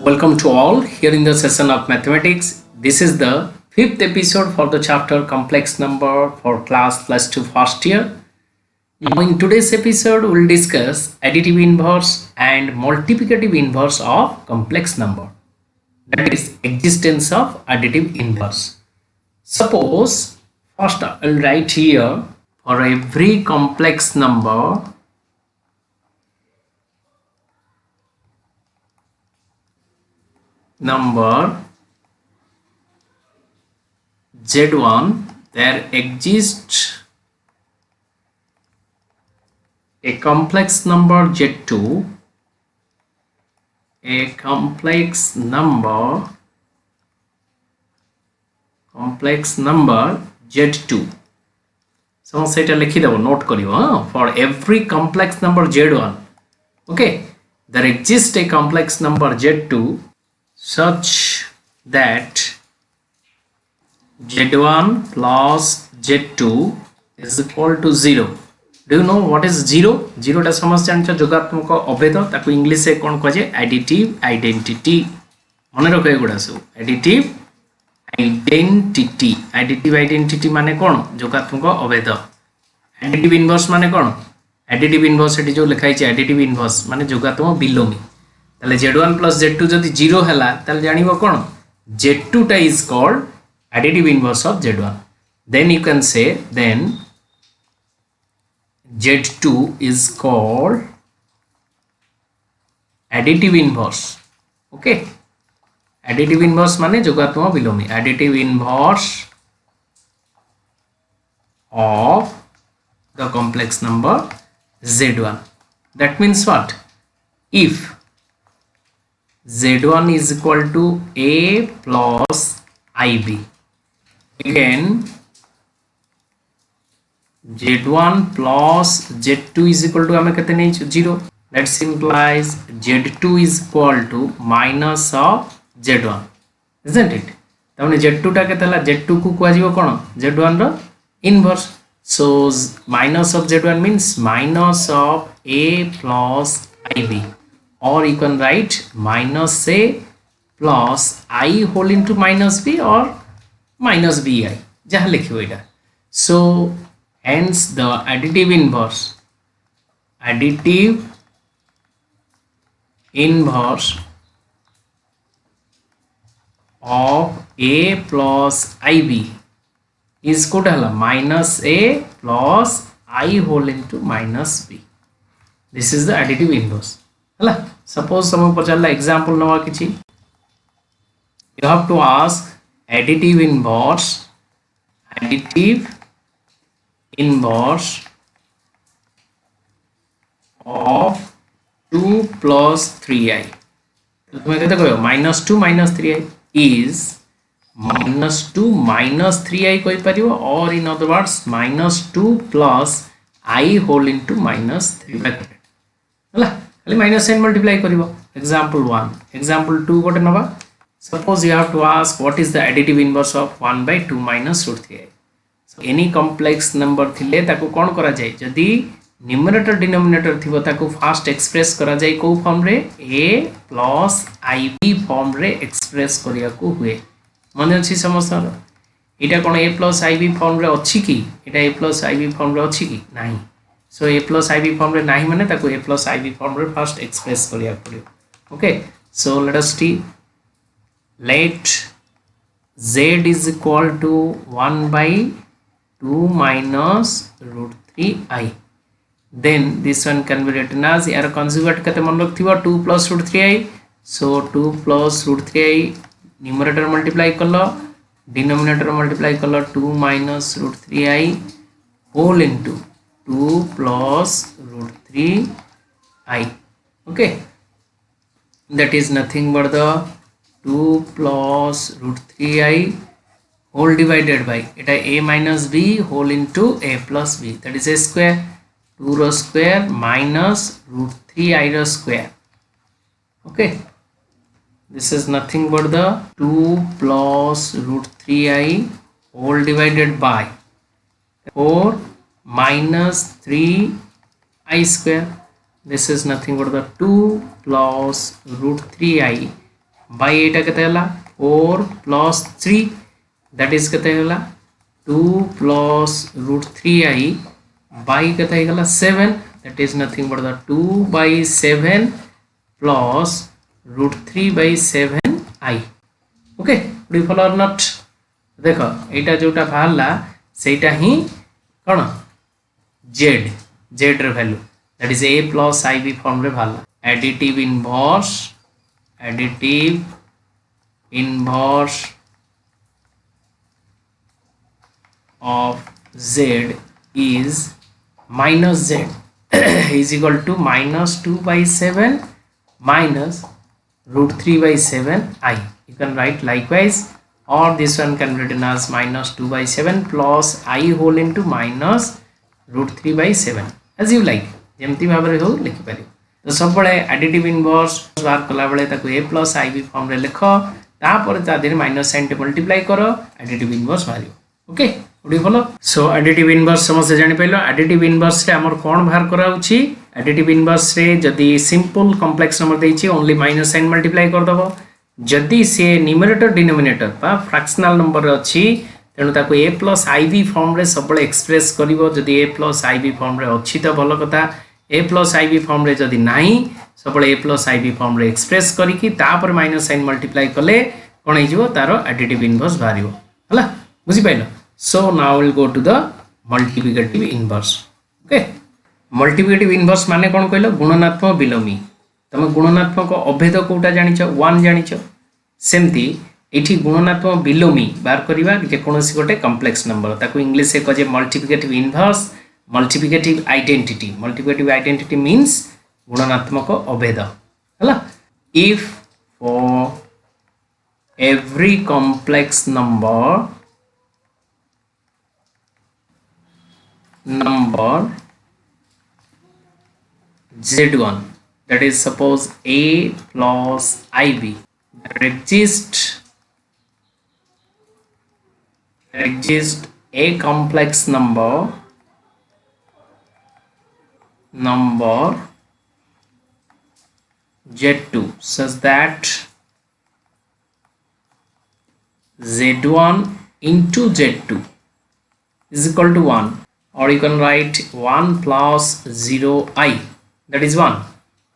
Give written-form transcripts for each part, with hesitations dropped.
Welcome to all here in the session of mathematics. This is the fifth episode for the chapter complex number for class plus 2 first year. Now in today's episode we will discuss additive inverse and multiplicative inverse of complex number. That is existence of additive inverse. Suppose first I will write here for every complex number Z1 there exists a complex number Z2, a complex number Z2. So সেটা লিখি দেব, note করিও for every complex number Z1, okay, there exists a complex number Z2 such that Z1 plus Z2 is equal to 0. Do you know what is 0? 0 टा समझ जानछ जोगात्मक अभेद ताकू English से कोन कहे additive identity मने रखो एगुडा सब एडिटिव आइडेंटिटी माने कोन जोगात्मक अभेद एडिटिव इनवर्स माने कोन एडिटिव इनवर्स एटी जो लिखाई छै एडिटिव इनवर्स माने जोगात्मक बिलोमी ताले Z1 plus Z2 जदि 0 हला ताले जानिबो कोन Z2 टा is called additive inverse of Z1. Then you can say then Z2 is called additive inverse. Okay, additive inverse माने जोगात्मक बिलोमी additive inverse of the complex number Z1. That means what? If Z1 is equal to A plus IB, again Z1 plus Z2 is equal to हमें कहते नहीं 0. That implies Z2 is equal to minus of Z1, isn't it? तमने Z2 टा कहते ला Z2 को कुआ जीवो कौन Z1 row inverse. So minus of Z1 means minus of A plus IB, or you can write minus A plus I whole into minus B or minus bi जहाँ लिखियो इटा. So hence the additive inverse of A plus IB is Kota हला minus A plus I whole into minus B. This is the additive inverse हला. Suppose समझ पर चला example नवा किसी, you have to ask additive inverse of 2 plus 3i. तो तुम्हें कहते कहो minus 2 minus 3i is minus 2 minus 3i कोई परियो, or in other words minus 2 plus I whole into minus 3 bracket हला खाली minus sign multiply करिवो. Example 1 example 2 गोटे नबा. Suppose you have to ask what is the additive inverse of 1 by 2 minus root 3i. So any complex number थिले ताको कौन करा जाए, जदि numerator denominator थिबो ताको first express करा जाए को फॉर्म रे a plus ib फॉर्म रे express करिया को हुए. माने अछि समस्या एटा कोन a plus ib फॉर्म रे अछि की, एटा a plus ib फॉर्म रे अछि की नाही. So a plus ib form रे नाही माने ताको a plus ib फॉर्म रे first express करिया पड़ियो. Okay, so let us see. Let z is equal to 1 by 2 minus root 3i. Then this one can be written as यार conjugate कते मन रखथिबो 2 plus root 3i. So 2 plus root 3i numerator multiply करलो, denominator multiply करलो 2 minus root 3i whole into 2 plus root 3i. Okay, that is nothing but the 2 plus root 3i whole divided by eta a minus b whole into a plus b, that is a square. 2 row square minus root 3i row square. Okay, this is nothing but the 2 plus root 3i whole divided by 4 minus 3i square. This is nothing but the 2 plus root 3i by एटा केते हला 4 plus 3 that is केते हला 2 plus root 3i by केते हला 7 that is nothing but the 2 by 7 plus root 3 by 7i okay do you follow or not देखो एटा जोटा बाहरला सेटा ही कोन z ର value that is a plus ib form रे बाहरला additive inverse of z is minus z is equal to minus 2 by 7 minus root 3 by 7 I. You can write likewise, or this one can be written as minus 2 by 7 plus I whole into minus root 3 by 7 as you like. जेमती भाव में हो लिखि पारि तो सब बळे additive inverse बार कला बळे ताको a plus ib form रे लिख तापर ता देर माइनस साइन टे मल्टीप्लाई करो एडिटिव इनवर्स भारियो ओके उडी फॉलो सो एडिटिव इनवर्स समझे जानि पाइलो एडिटिव इनवर्स रे हमर कोन बाहर करा उची एडिटिव इनवर्स रे जदी सिंपल कॉम्प्लेक्स नंबर देछि ओनली माइनस साइन मल्टीप्लाई कर दबो जदी से न्यूमरेटर डिनोमिनेटर बा फ्रैक्शनल नंबर अछि तेणु ताको a plus ib फॉर्म रे सब बळे एक्सप्रेस करिवो जदी a plus ib फॉर्म रे अछि त भलो कथा a plus ib फॉर्म रे जदी नाही सब बळे a plus ib फॉर्म रे एक्सप्रेस करिकि तापर माइनस साइन मल्टीप्लाई कले कोन हे जिवो तारो एडिटिव इनवर्स भारियो हला बुझि pilo so now we'll go to the multiplicative inverse okay multiplicative inverse माने कोन कहलो गुणनात्मक विलोमी तमे गुणनात्मक अभेद कोटा जानिछो 1 जानिछो सेमती एठी गुणनात्मक विलोमी बार करिवा जे कोनोसी गोटे कॉम्प्लेक्स नंबर ताको इंग्लिश से कजे multiplicative inverse multiplicative identity means गुणनात्मक अभेद हला if for every complex number z1 that is suppose a plus ib that exist a complex number z2 such that z1 into z2 is equal to 1 or you can write 1 plus 0i that is 1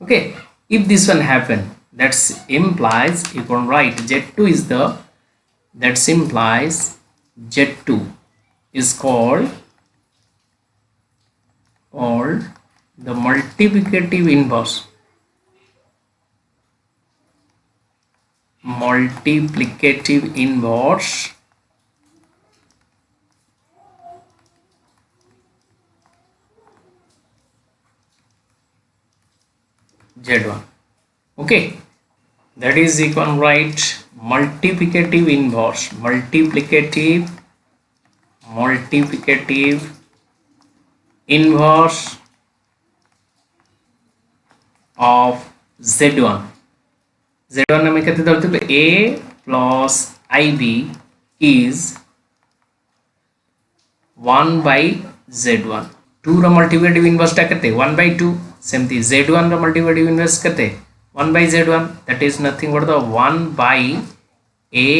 okay if this one happen that implies you can write z2 is the that implies z2 is called the multiplicative inverse z1 okay that is you can write multiplicative inverse inverse of z1 हमें कहते धरते a plus ib is 1 by z1 2 रो multiplicative inverse टा कहते 1 by 2 सेमती z1 रो multiplicative inverse कहते 1 by z1 that is nothing but the 1 by a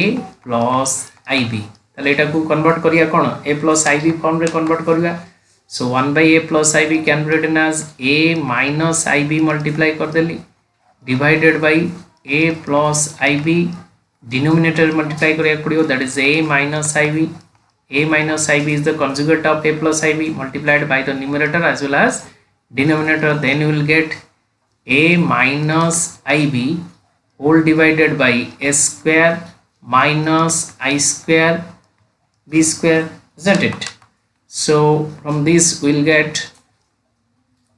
plus ib ताले एटा को कन्वर्ट करिया कोन a plus ib फॉर्म रे कन्वर्ट करिया so 1 by a plus ib can be written as a minus ib multiply कर देली divided by a plus ib denominator multiply करिया पड़ियो that is a minus ib is the conjugate of a plus ib multiplied by the numerator as well as denominator then you will get a minus ib whole divided by a square minus I square b square isn't it so from this we'll get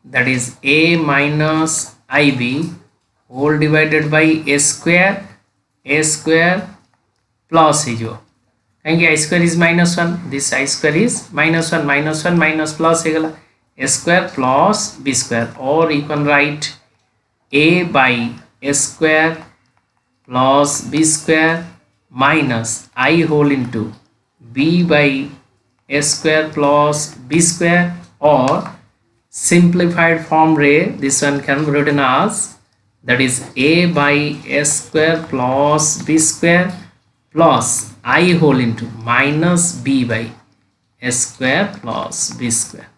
that is a minus ib whole divided by a square plus है जो कहेंगे I square is minus 1 this I square is minus 1 minus plus है गला a square plus b square or you can write a by a square plus b square minus I whole into b by a square plus b square or simplified form ray this one can be written as that is a by s square plus b square plus I whole into minus b by s square plus b square.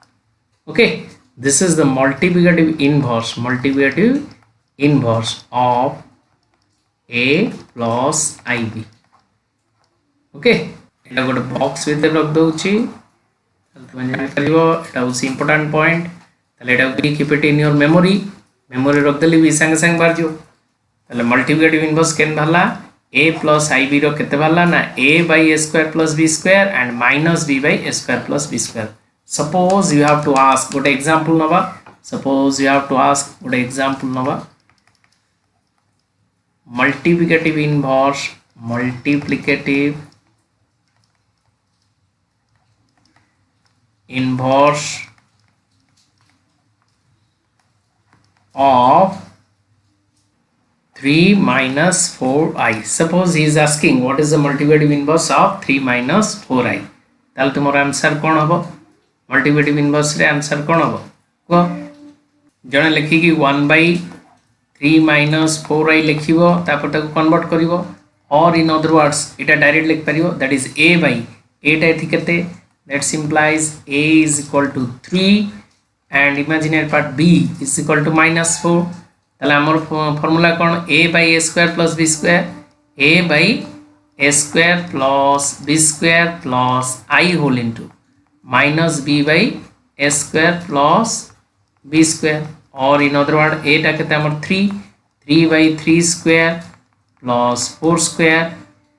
Okay, this is the multiplicative inverse of a plus ib. Okay, এটা গোটে box ভিতরে রখ দউছি, তুমি জানি পারিবো এটা হচ্ছে important point. তাহলে এটা keep it in your memory রখ দেলি বি সাঙ্গে সাঙ্গে বাহার যাও। তাহলে মল্টিপ্লিকেটিভ ইনভার্স কেন বাহারা a plus ib रो केते बाहरला ना a by a square plus b square and minus b by a square plus b square. Suppose you have to ask गोटे एग्जांपल नबा, multiplicative inverse of 3 minus 4i. Suppose he is asking what is the multiplicative inverse of 3 minus 4i. ताल तुम्हारा answer कौन हम? Multiplicative inverse रे answer कौन हम कह? जने लिखी कि 1 by 3 minus 4i लिखिबो तापर ताको कन्वर्ट करिवो, और इन अदर वर्ड्स इटा डायरेक्ट लिख परिवो, that is a by a टा एथि केते, that implies a is equal to 3 and imaginary part b is equal to minus 4. ताले हमर फार्मूला कौन? a by a square plus b square, a by a square plus b square plus I whole into minus b by a square plus b square, और in other word a टा केते हमर 3 by 3 square plus 4 square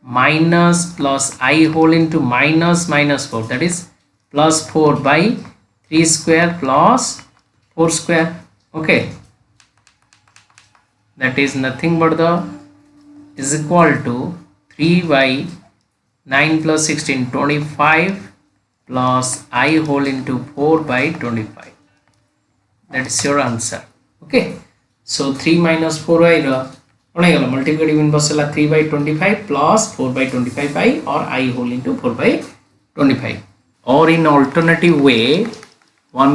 minus plus I whole into minus 4, that is plus 4 by 3 square plus 4 square. Okay, that is nothing but the is equal to 3 by 9 plus 16 25 plus I whole into 4 by 25. That is your answer. Okay, so 3 minus 4i रो कौन है? Multiplicative inverse है 3 by 25 plus 4 by 25i or I whole into 4 by 25. Or in alternative way one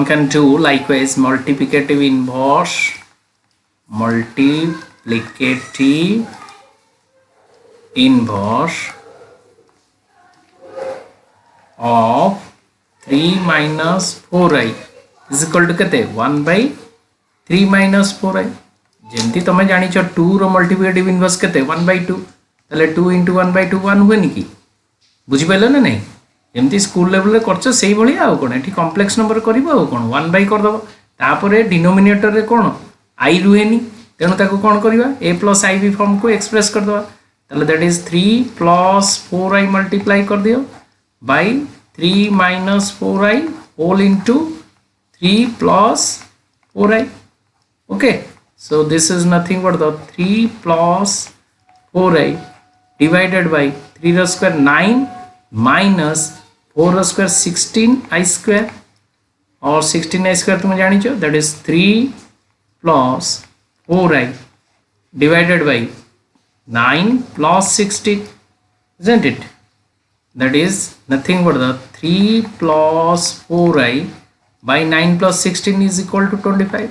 can do likewise multiplicative inverse of 3 minus 4i is equal to केते 1 by 3 minus 4i. जेमती तमे जानी छ 2 रो multiplicative inverse केते 1 by 2, तले 2 into 1 by 2 1 हुए नि कि? बुझी पाइलो ना नहीं? जेमती स्कूल लेवल रे करछ सेही भली आ कोन एठी कॉम्प्लेक्स नंबर करिवो आ कोन 1 by कर दबो, तापरे डिनोमिनेटर रे कोन i रुहेनी, तेनु ताको कोन करिवा a plus ib फॉर्म को एक्सप्रेस कर दबा। तले that is 3 plus 4i multiply कर दियो by 3 minus 4i whole into 3 plus 4i. Okay, so this is nothing but the 3 plus 4i divided by 3 row square 9 minus 4 row square 16i square, और 16i square तुम जानी छो, that is 3 plus 4i divided by 9 plus 16, isn't it? That is nothing but the 3 plus 4i by 9 plus 16 is equal to 25.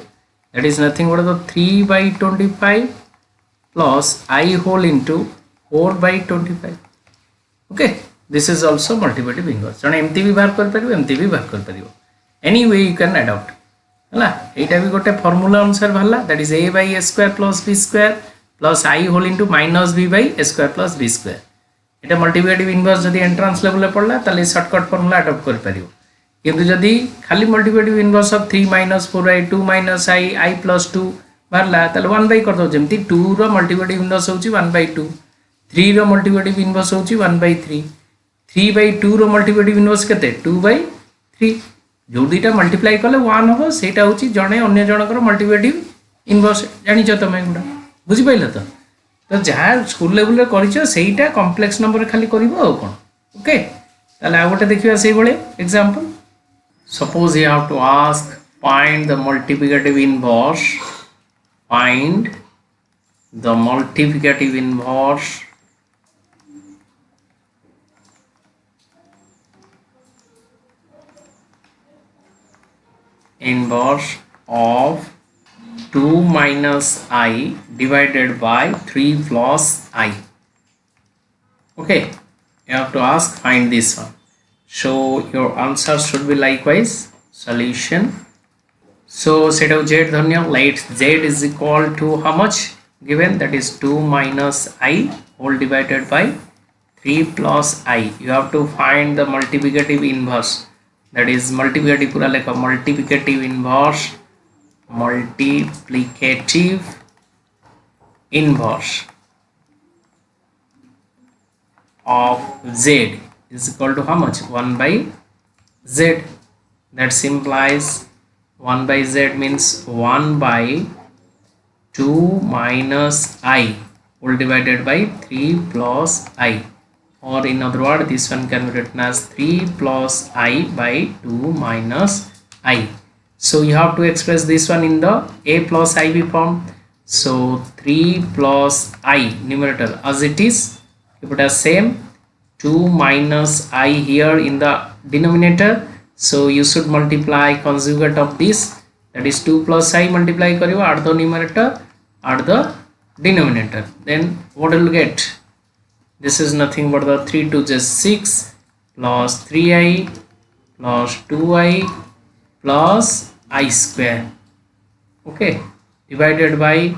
That is nothing but the 3 by 25 plus I whole into 4 by 25. Okay, this is also multiplicative inverse. जने एमती भी बाहर कर परिबो, एमती भी बाहर कर परिबो, any way you can adopt हला। एटा भी गोटे फार्मूला अनुसार भला, that is a by a square plus b square plus I whole into minus b by a square plus b square. এটা मल्टीप्लिकेटिव इनवर्स जदि एंट्रांस लेवल पड़ला ताले shortcut formula adopt कर परियो, किंतु जदि खाली multiplicative inverse of 3 minus 4i 2 minus i plus 2 Barla ताले 1 by कर दो, जेमती 2 रो मल्टीप्लिकेटिव इनवर्स होची 1 by 2, 3 रो मल्टीप्लिकेटिव इनवर्स होची 1 by 3, 3 by 2 रो मल्टीप्लिकेटिव इनवर्स केते 2 by 3, जो दुईटा मल्टीप्लाई कले 1 हो सेटा होची जणे अन्य जनकर मल्टीप्लिकेटिव इनवर्स। जानि छ तमे गुडा बुझी पाइला तो जहाँ स्कूल लेवल रे करिछ सेटा कॉम्प्लेक्स नंबर खाली करिवो आ कोन। ओके, ताले आ गोटे देखिबा सेही भले example. Suppose you have to ask find the multiplicative inverse, find the multiplicative inverse of 2 minus I divided by 3 plus I. Okay, you have to ask find this one. So your answer should be likewise solution. So set of z dhanya, let z is equal to how much given, that is 2 minus I whole divided by 3 plus I. You have to find the multiplicative inverse, that is multiplicative pura lekha multiplicative inverse of z is equal to how much, 1 by z. That implies 1 by z means 1 by 2 minus I whole divided by 3 plus I, or in other word this one can be written as 3 plus I by 2 minus I. So you have to express this one in the a plus ib form. So 3 plus I numerator as it is, keep it as same, 2 minus I here in the denominator. So you should multiply conjugate of this, that is 2 plus I multiply kariwa at the numerator at the denominator, then what will you get? This is nothing but the 3 to just 6 plus 3I plus 2I plus I square, okay, divided by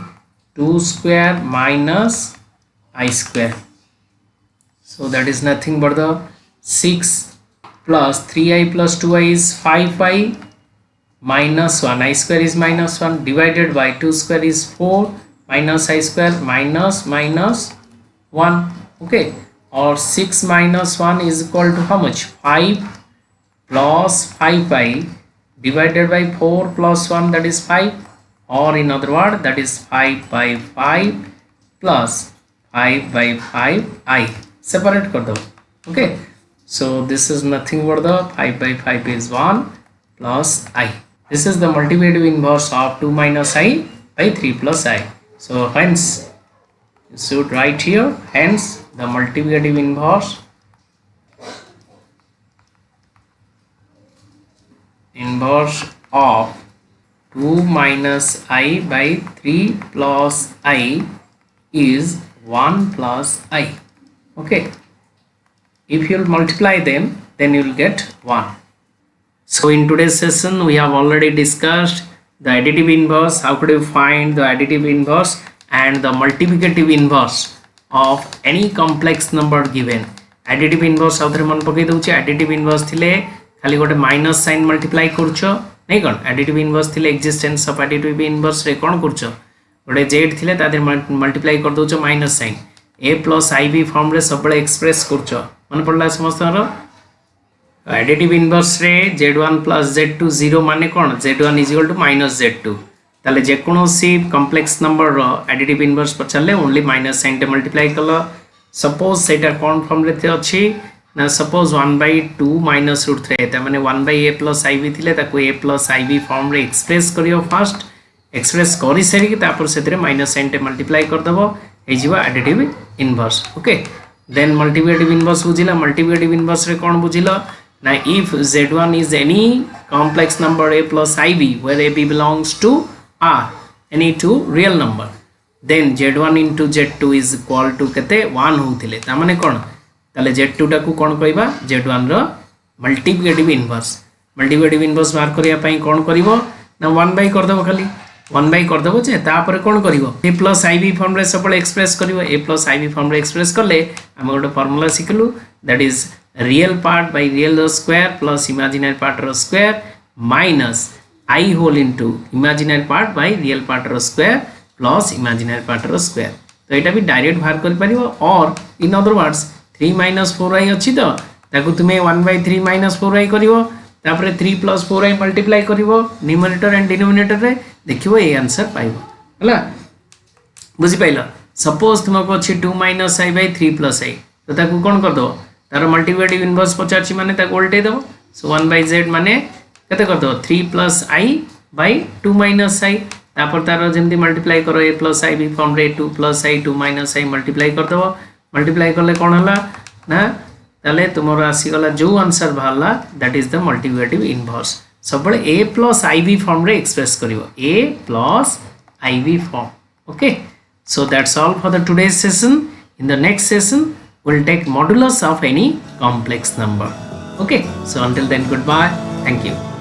2 square minus I square. So that is nothing but the 6 plus 3I plus 2I is 5I minus 1, I square is minus 1 divided by 2 square is 4 minus I square minus 1, okay, or 6 minus 1 is equal to how much, 5 plus 5I divided by 4 plus 1, that is 5, or in other word that is 5 by 5 plus 5 by 5I. Separate kar do, okay. So this is nothing but the 5 by 5 is 1 plus I. This is the multiplicative inverse of 2 minus I by 3 plus I. So hence you should write here, hence the multiplicative inverse of 2 minus I by 3 plus I is 1 plus I, okay. If you multiply them, then you will get 1. So in today's session we have already discussed the additive inverse, how could you find the additive inverse and the multiplicative inverse of any complex number given. Additive inverse आउथरे मन पकई दउची, additive inverse थिले खाली गोटे minus sign multiply करछो नै कोन, additive inverse थिले existence of additive inverse रे कोन करछो, गोटे z थिले तादर मल्टीप्लाई कर दउछो minus sign, a plus ib form रे सबले एक्सप्रेस करछो, मन पड़ला समस्तरो एडिटिव इनवर्स रे z1 plus z2 0 माने कोन, z1 is equal to minus z2, ताले जे कोनोसी कॉम्प्लेक्स नंबर रो एडिटिव इनवर्स पछले ओनली माइनस साइन टे मल्टीप्लाई कलो. सपोज सेटा कोन फॉर्म रे अछि ना, सपोज 1/2 minus √3 ता माने 1/a plus ib थिले ताको a plus ib फॉर्म रे एक्सप्रेस करियो, फर्स्ट एक्सप्रेस करि सरी कि तापर सेतरे माइनस साइन टे मल्टीप्लाई कर दबो, हे जिवो additive inverse, okay. Then multiplicative inverse बुझिला, मल्टीप्लिकेटिव इनवर्स रे कोन बुझिला ना, if z1 is any complex number a plus ib where ab belongs to r, any two real number, then z1 into z2 is equal to केते 1 होउथिले, ता माने कोन, ताले z2 टाकू कोन कहबा, z1 रो multiplicative inverse. Multiplicative inverse mark करिया पई कोन करिवो ना 1 बाय कर देबो, खाली 1 बाय कर देबो जे तापर कोन करिवो a plus ib फॉर्म रे सबले एक्सप्रेस करिवो. a plus ib फॉर्म रे एक्सप्रेस करले हम गोटे फार्मूला सिखलु, that is real part by real square plus imaginary part square minus I whole into imaginary part by real part square plus imaginary part square. तो एटा भी direct बाहर कर परिबो, और in other words 3 minus 4i अछि तो ताकू तुमे 1/3 minus 4i करिवो, तापर 3 plus 4i मल्टीप्लाई करिवो न्यूमरेटर एंड डिनोमिनेटर रे, देखिवो ए आंसर पाइबो, हला बुझि पाइलो. सपोज तुमको अछि 2 minus i by 3 plus i, तो ताकू कोन कर दो, तार मल्टीप्लिकेटिव इनवर्स पचारछि माने ताको उल्टे दबो. सो 1/z माने कते कर दो 3 plus i by 2 minus i, तापर तार जेमति मल्टीप्लाई करो a plus ib फॉर्म रे 2 plus i 2 minus i multiply कर दबो. मल्टीप्लाई करले कोन हला ना, ताले तुमरो आसी गला जो आंसर भाला, that is the multiplicative inverse. सबले a plus ib फॉर्म रे एक्सप्रेस करिवो, a plus IV form. Okay, so that's all for the today's session. In the next session, we'll take modulus of any complex number. Okay, so until then, goodbye. Thank you.